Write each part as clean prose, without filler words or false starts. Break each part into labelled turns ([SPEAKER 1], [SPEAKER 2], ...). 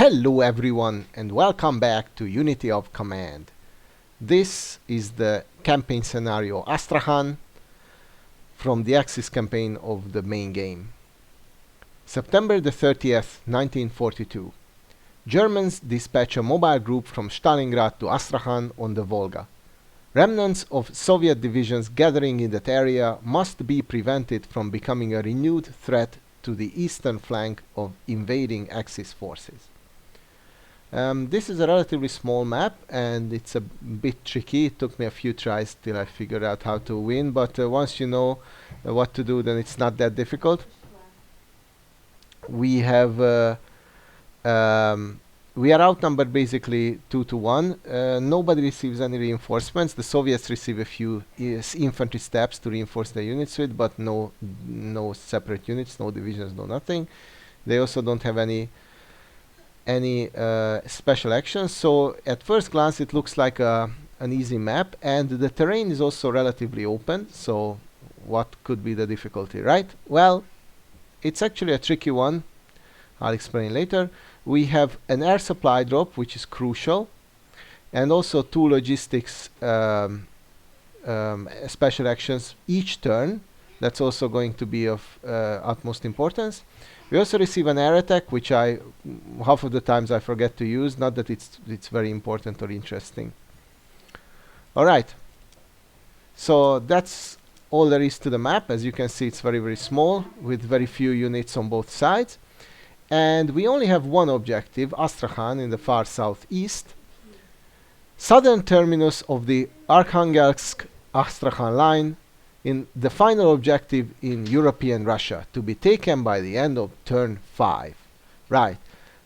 [SPEAKER 1] Hello everyone and welcome back to Unity of Command. This is the campaign scenario Astrakhan from the Axis campaign of the main game. September the 30th, 1942. Germans dispatch a mobile group from Stalingrad to Astrakhan on the Volga. Remnants of Soviet divisions gathering in that area must be prevented from becoming a renewed threat to the eastern flank of invading Axis forces. This is a relatively small map and it's a bit tricky. It took me a few tries till I figured out how to win, but once you know what to do, then it's not that difficult. We have we are outnumbered basically 2-1. Nobody receives any reinforcements. The Soviets receive a few infantry steps to reinforce their units with, but no separate units, no divisions, no nothing. They also don't have any special actions. So at first glance it looks like an easy map, and the terrain is also relatively open. So what could be the difficulty, right? Well, it's actually a tricky one. I'll explain later. We have an air supply drop, which is crucial, and also two logistics special actions each turn. That's also going to be of utmost importance. We also receive an air attack, which half of the times I forget to use. Not that it's very important or interesting. All right. So that's all there is to the map. As you can see, it's very small with very few units on both sides. And we only have one objective, Astrakhan, in the far southeast. Southern terminus of the Arkhangelsk-Astrakhan line, in the final objective in European Russia, to be taken by the end of turn 5. Right.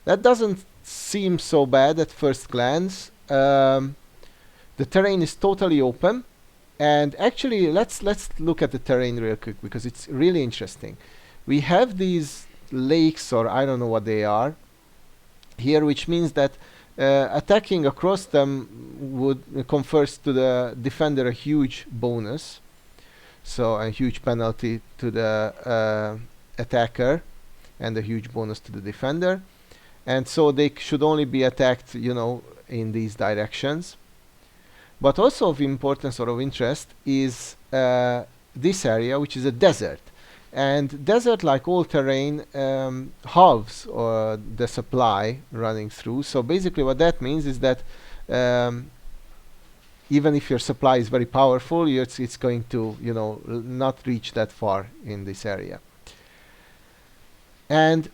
[SPEAKER 1] That doesn't seem so bad at first glance. The terrain is totally open. And actually, let's look at the terrain real quick, because it's really interesting. We have these lakes, or I don't know what they are here, which means that attacking across them would confers to the defender a huge bonus, so a huge penalty to the attacker and a huge bonus to the defender, and so they should only be attacked, in these directions. But also of importance or of interest is this area, which is a desert. And desert, like all terrain, halves the supply running through. So basically what that means is that even if your supply is very powerful, it's going to not reach that far in this area. And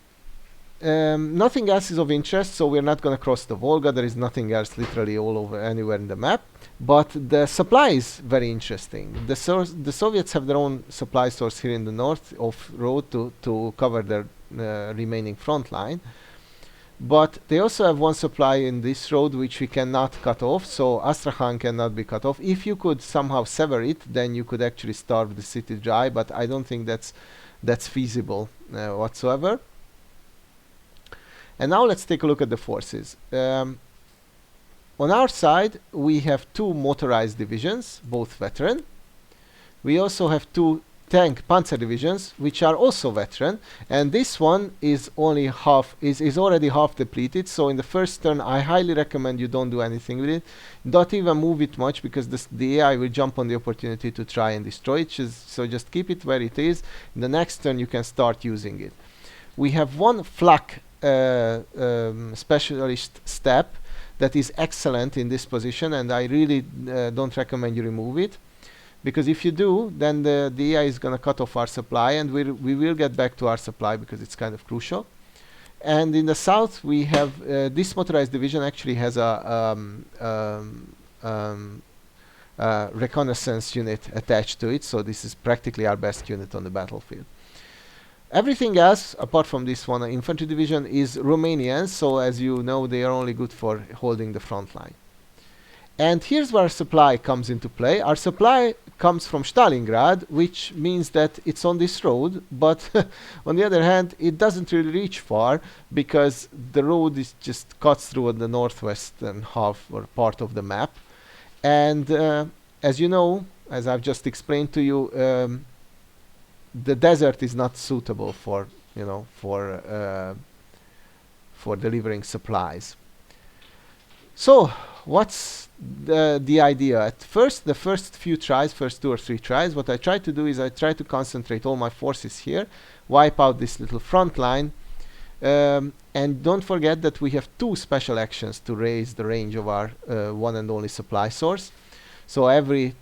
[SPEAKER 1] nothing else is of interest, so we're not going to cross the Volga. There is nothing else literally all over anywhere in the map. But the supply is very interesting. The Soviets have their own supply source here in the north off-road to cover their remaining front line. But they also have one supply in this road which we cannot cut off, so Astrakhan cannot be cut off. If you could somehow sever it, then you could actually starve the city dry, but I don't think that's feasible whatsoever. And now let's take a look at the forces. On our side, we have two motorized divisions, both veteran. We also have two tank panzer divisions, which are also veteran. And this one is only is already half depleted. So in the first turn, I highly recommend you don't do anything with it. Don't even move it much, because the AI will jump on the opportunity to try and destroy it. So just keep it where it is. In the next turn, you can start using it. We have one flak specialist step that is excellent in this position, and I really don't recommend you remove it, because if you do, then the AI is going to cut off our supply, and we will get back to our supply because it's kind of crucial. And in the south, we have this motorized division actually has a reconnaissance unit attached to it, so this is practically our best unit on the battlefield. Everything else, apart from this one infantry division, is Romanian, so as you know, they are only good for holding the front line. And here's where our supply comes into play. Our supply comes from Stalingrad, which means that it's on this road, but on the other hand, it doesn't really reach far, because the road is just cuts through the northwestern half or part of the map. And as you know, as I've just explained to you, the desert is not suitable for for delivering supplies. So what's the idea? At first, the first few tries, first 2 or 3 tries, what I try to do is I try to concentrate all my forces here, wipe out this little front line, and don't forget that we have 2 special actions to raise the range of our one and only supply source. So every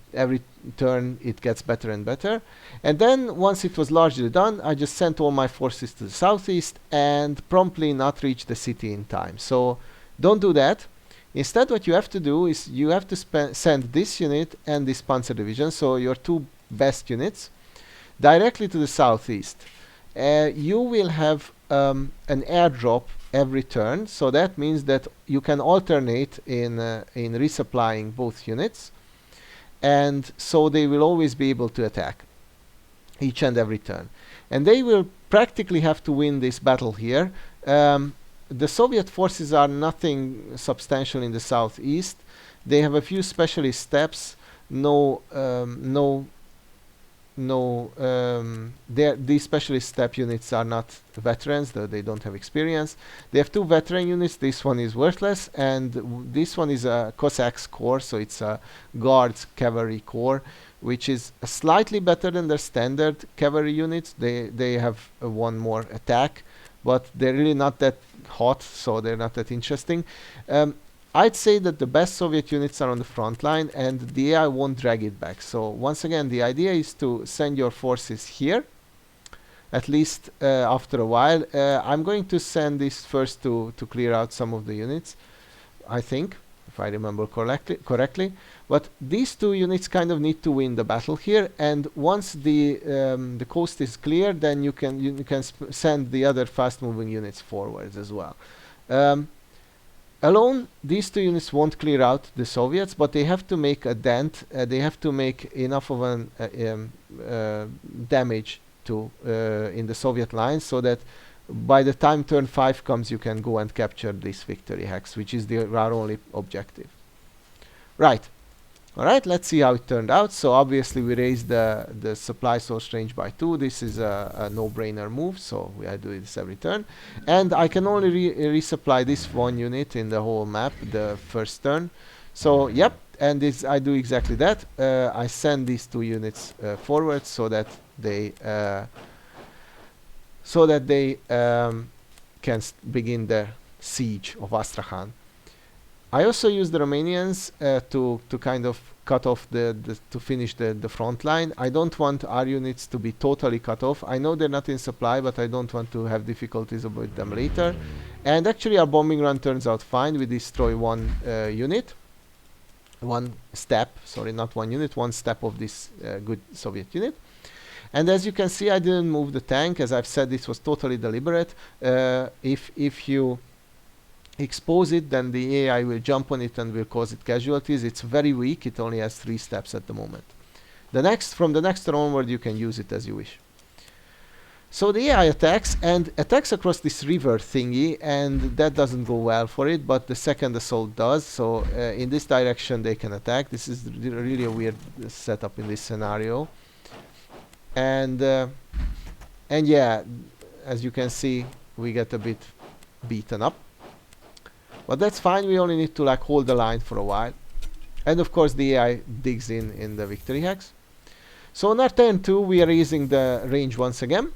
[SPEAKER 1] turn it gets better and better. And then once it was largely done, I just sent all my forces to the southeast and promptly not reach the city in time. So don't do that. Instead, what you have to do is you have to send this unit and this panzer division, so your 2 best units, directly to the southeast. You will have an airdrop every turn, so that means that you can alternate in resupplying both units, and so they will always be able to attack each and every turn. And they will practically have to win this battle here. The Soviet forces are nothing substantial in the southeast. They have a few specialist steps. These specialist step units are not veterans, though they don't have experience. They have 2 veteran units. This one is worthless, and this one is a Cossacks corps, so it's a Guards cavalry corps, which is slightly better than their standard cavalry units. They have 1 more attack, but they're really not that hot, so they're not that interesting. I'd say that the best Soviet units are on the front line, and the AI won't drag it back. So once again, the idea is to send your forces here, at least after a while. I'm going to send this first to clear out some of the units, I think, if I remember correctly. But these 2 units kind of need to win the battle here, and once the coast is clear, then you can send the other fast-moving units forwards as well. Alone, these 2 units won't clear out the Soviets, but they have to make a dent. They have to make enough of an damage to in the Soviet lines, so that by the time turn 5 comes, you can go and capture this victory hex, which is our only objective. Right. Alright, let's see how it turned out. So obviously we raised the supply source range by 2. This is a no-brainer move, so I do this every turn. And I can only resupply this 1 unit in the whole map the first turn. So yep, and I do exactly that. I send these 2 units forward so that they can begin their siege of Astrakhan. I also use the Romanians to kind of cut off to finish the front line. I don't want our units to be totally cut off. I know they're not in supply, but I don't want to have difficulties with them later. And actually our bombing run turns out fine. We destroy 1 unit. 1 step, sorry, not 1 unit, 1 step of this good Soviet unit. And as you can see, I didn't move the tank. As I've said, this was totally deliberate. If you expose it, then the AI will jump on it and will cause it casualties. It's very weak. It only has 3 steps at the moment. From the next turn onward, you can use it as you wish. So the AI attacks across this river thingy, and that doesn't go well for it, but the second assault does. So in this direction they can attack. This is really a weird setup in this scenario. And yeah, as you can see, we get a bit beaten up. But that's fine, we only need to like hold the line for a while. And of course the AI digs in the victory hex. So on our turn 2 we are raising the range once again.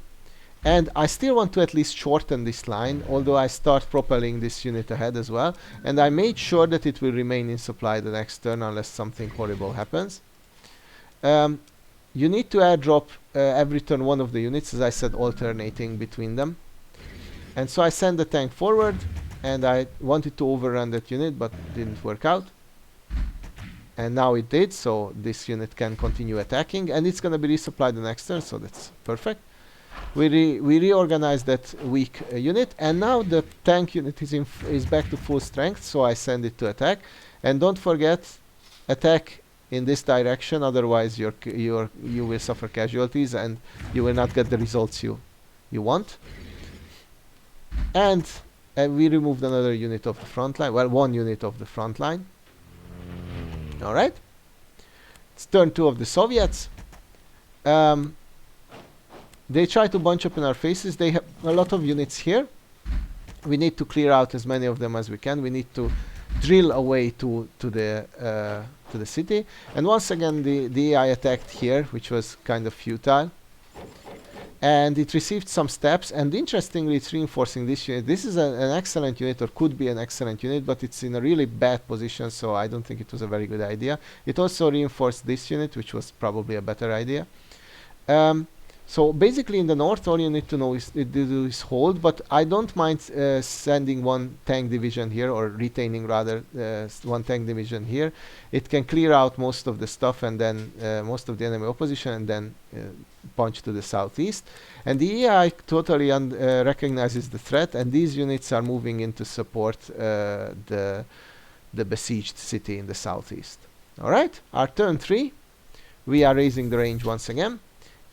[SPEAKER 1] And I still want to at least shorten this line, although I start propelling this unit ahead as well. And I made sure that it will remain in supply the next turn unless something horrible happens. You need to airdrop every turn 1 of the units, as I said, alternating between them. And so I send the tank forward. And I wanted to overrun that unit, but didn't work out. And now it did, so this unit can continue attacking, and it's going to be resupplied the next turn, so that's perfect. We reorganized that weak unit, and now the tank unit is back to full strength, so I send it to attack. And don't forget, attack in this direction, otherwise you will suffer casualties and you will not get the results you want. And we removed another unit of the front line. Well, 1 unit of the front line. Alright. It's turn 2 of the Soviets. They try to bunch up in our faces. They have a lot of units here. we need to clear out as many of them as we can. We need to drill a way to the city. And once again, the AI attacked here, which was kind of futile. And it received some steps, and interestingly, it's reinforcing this unit. This is an excellent unit, or could be an excellent unit, but it's in a really bad position, so I don't think it was a very good idea. It also reinforced this unit, which was probably a better idea. So basically in the north, all you need to know is hold, but I don't mind sending one tank division here, or retaining rather one tank division here. It can clear out most of the stuff, and then most of the enemy opposition, and then punch to the southeast. And the AI totally recognizes the threat, and these units are moving in to support the besieged city in the southeast. Alright, our turn 3, we are raising the range once again.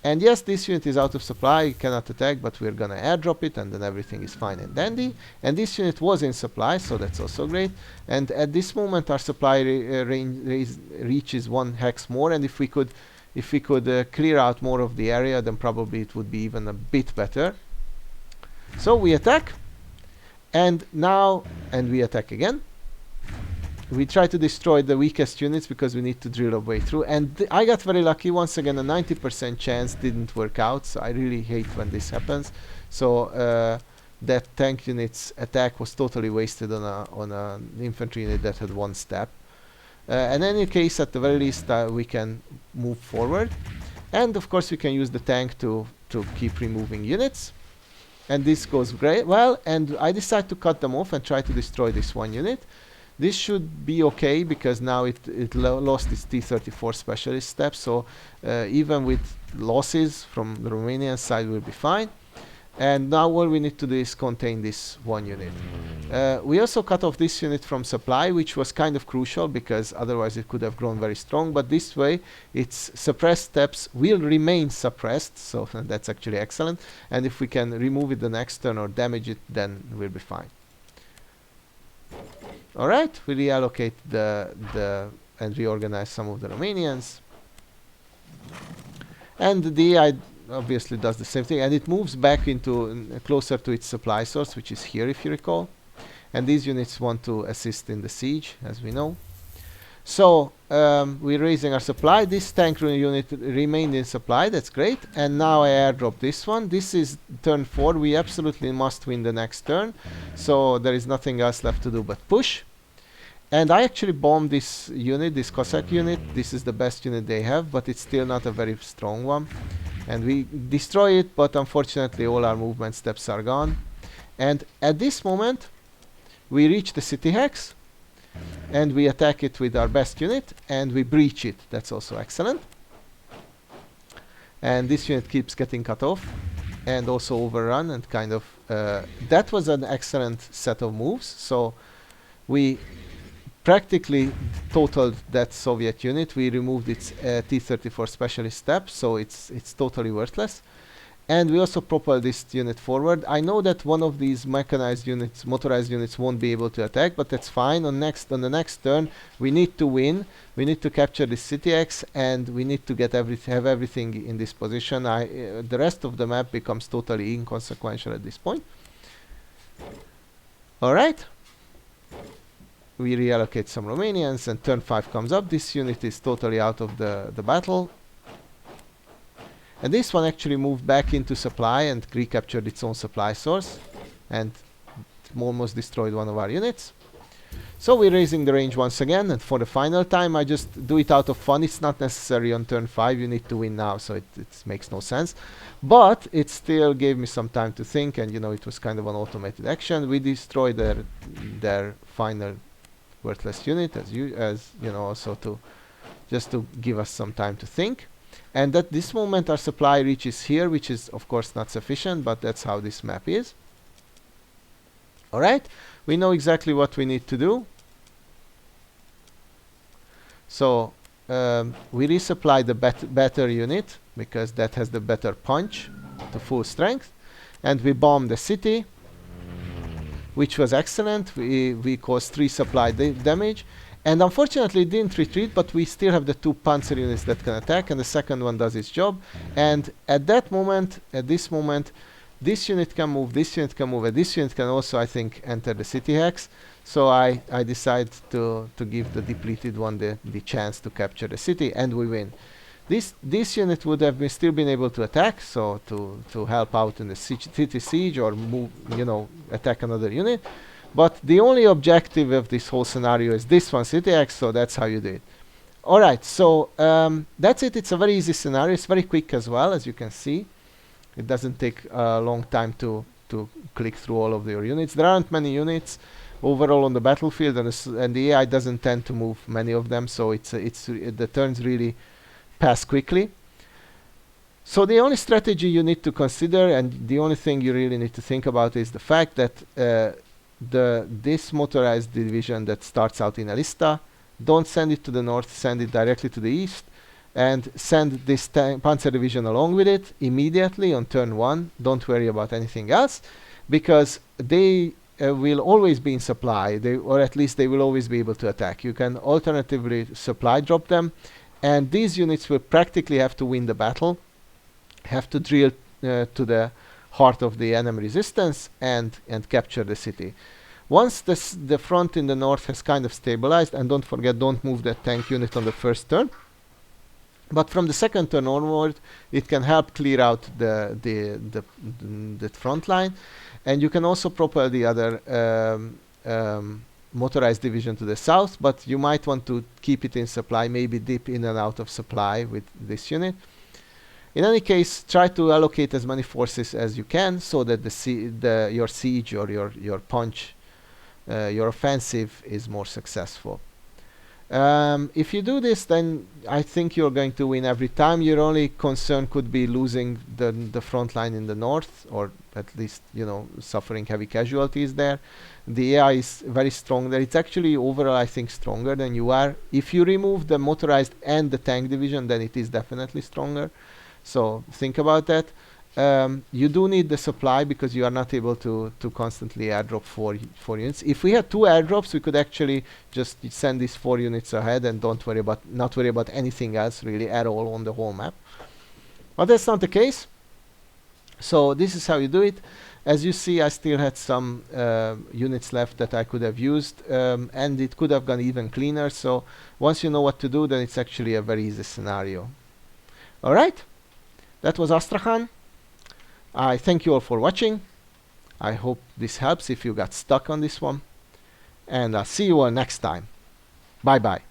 [SPEAKER 1] And yes, this unit is out of supply, it cannot attack, but we're gonna airdrop it, and then everything is fine and dandy. And this unit was in supply, so that's also great. And at this moment, our supply range reaches 1 hex more, and if we could clear out more of the area, then probably it would be even a bit better. So we attack, and we attack again. We try to destroy the weakest units because we need to drill a way through. And I got very lucky. Once again, a 90% chance didn't work out. So I really hate when this happens. So that tank unit's attack was totally wasted on an infantry unit that had 1 step. In any case, at the very least, we can move forward. And of course, we can use the tank to keep removing units. And this goes great. Well, and I decide to cut them off and try to destroy this 1 unit. This should be okay, because now it lost its T-34 specialist step, so even with losses from the Romanian side we'll be fine. And now all we need to do is contain this 1 unit. We also cut off this unit from supply, which was kind of crucial, because otherwise it could have grown very strong, but this way its suppressed steps will remain suppressed, so that's actually excellent. And if we can remove it the next turn or damage it, then we'll be fine. Alright, we reallocate and reorganize some of the Romanians. And the AI obviously does the same thing, and it moves back into closer to its supply source, which is here, if you recall. And these units want to assist in the siege, as we know. So we're raising our supply. This tank unit remained in supply, that's great. And now I airdrop this one. This is turn 4. We absolutely must win the next turn. So there is nothing else left to do but push. And I actually bombed this unit, this Cossack unit. This is the best unit they have, but it's still not a very strong one. And we destroy it, but unfortunately all our movement steps are gone. And at this moment, we reach the city hex. And we attack it with our best unit, and we breach it. That's also excellent. And this unit keeps getting cut off, and also overrun, and kind of... that was an excellent set of moves. So we practically totaled that Soviet unit. We removed its T-34 specialist step, so it's totally worthless. And we also propel this unit forward. I know that one of these mechanized units, motorized units, won't be able to attack, but that's fine. On the next turn, we need to win. We need to capture this city X, and we need to get have everything in this position. The rest of the map becomes totally inconsequential at this point. All right. We reallocate some Romanians, and turn 5 comes up. This unit is totally out of the battle. And this one actually moved back into supply and recaptured its own supply source, and almost destroyed one of our units. So we're raising the range once again, and for the final time I just do it out of fun. It's not necessary on turn 5, you need to win now, so it makes no sense. But it still gave me some time to think, and it was kind of an automated action. We destroyed their final worthless unit, also just to give us some time to think. And at this moment our supply reaches here, which is of course not sufficient, but that's how this map is. Alright, we know exactly what we need to do. So we resupply the better unit, because that has the better punch to full strength. And we bomb the city, which was excellent. We caused 3 supply damage. And unfortunately it didn't retreat, but we still have the 2 panzer units that can attack, and the second one does its job. And at this moment, this unit can move, this unit can move, and this unit can also, I think, enter the city hex. So I decide to give the depleted one the chance to capture the city, and we win. This unit would have still been able to attack, so to help out in the city siege or move, attack another unit. But the only objective of this whole scenario is this one, city hex, so that's how you do it. Alright, so that's it. It's a very easy scenario. It's very quick as well, as you can see. It doesn't take a long time to click through all of your units. There aren't many units overall on the battlefield, and the AI doesn't tend to move many of them, so the turns really pass quickly. So the only strategy you need to consider, and the only thing you really need to think about, is the fact that this motorized division that starts out in Alista, don't send it to the north, send it directly to the east, and send this Panzer division along with it immediately on turn 1. Don't worry about anything else, because they will always be in supply, or at least they will always be able to attack. You can alternatively supply drop them, and these units will practically have to win the battle, have to drill to the heart of the enemy resistance and capture the city. Once the front in the north has kind of stabilized, and don't forget, don't move that tank unit on the first turn, but from the second turn onward, it can help clear out the front line, and you can also propel the other motorized division to the south, but you might want to keep it in supply, maybe dip in and out of supply with this unit. In any case, try to allocate as many forces as you can, so that your siege or your punch, your offensive, is more successful. If you do this, then I think you're going to win every time. Your only concern could be losing the front line in the north, or at least, suffering heavy casualties there. The AI is very strong there. It's actually overall, I think, stronger than you are. If you remove the motorized and the tank division, then it is definitely stronger. So think about that. You do need the supply, because you are not able to constantly airdrop 4 units. If we had 2 airdrops, we could actually just send these 4 units ahead and not worry about anything else really at all on the whole map. But that's not the case. So this is how you do it. As you see, I still had some units left that I could have used, and it could have gone even cleaner. So once you know what to do, then it's actually a very easy scenario. Alright, that was Astrakhan. I thank you all for watching. I hope this helps if you got stuck on this one. And I'll see you all next time. Bye bye.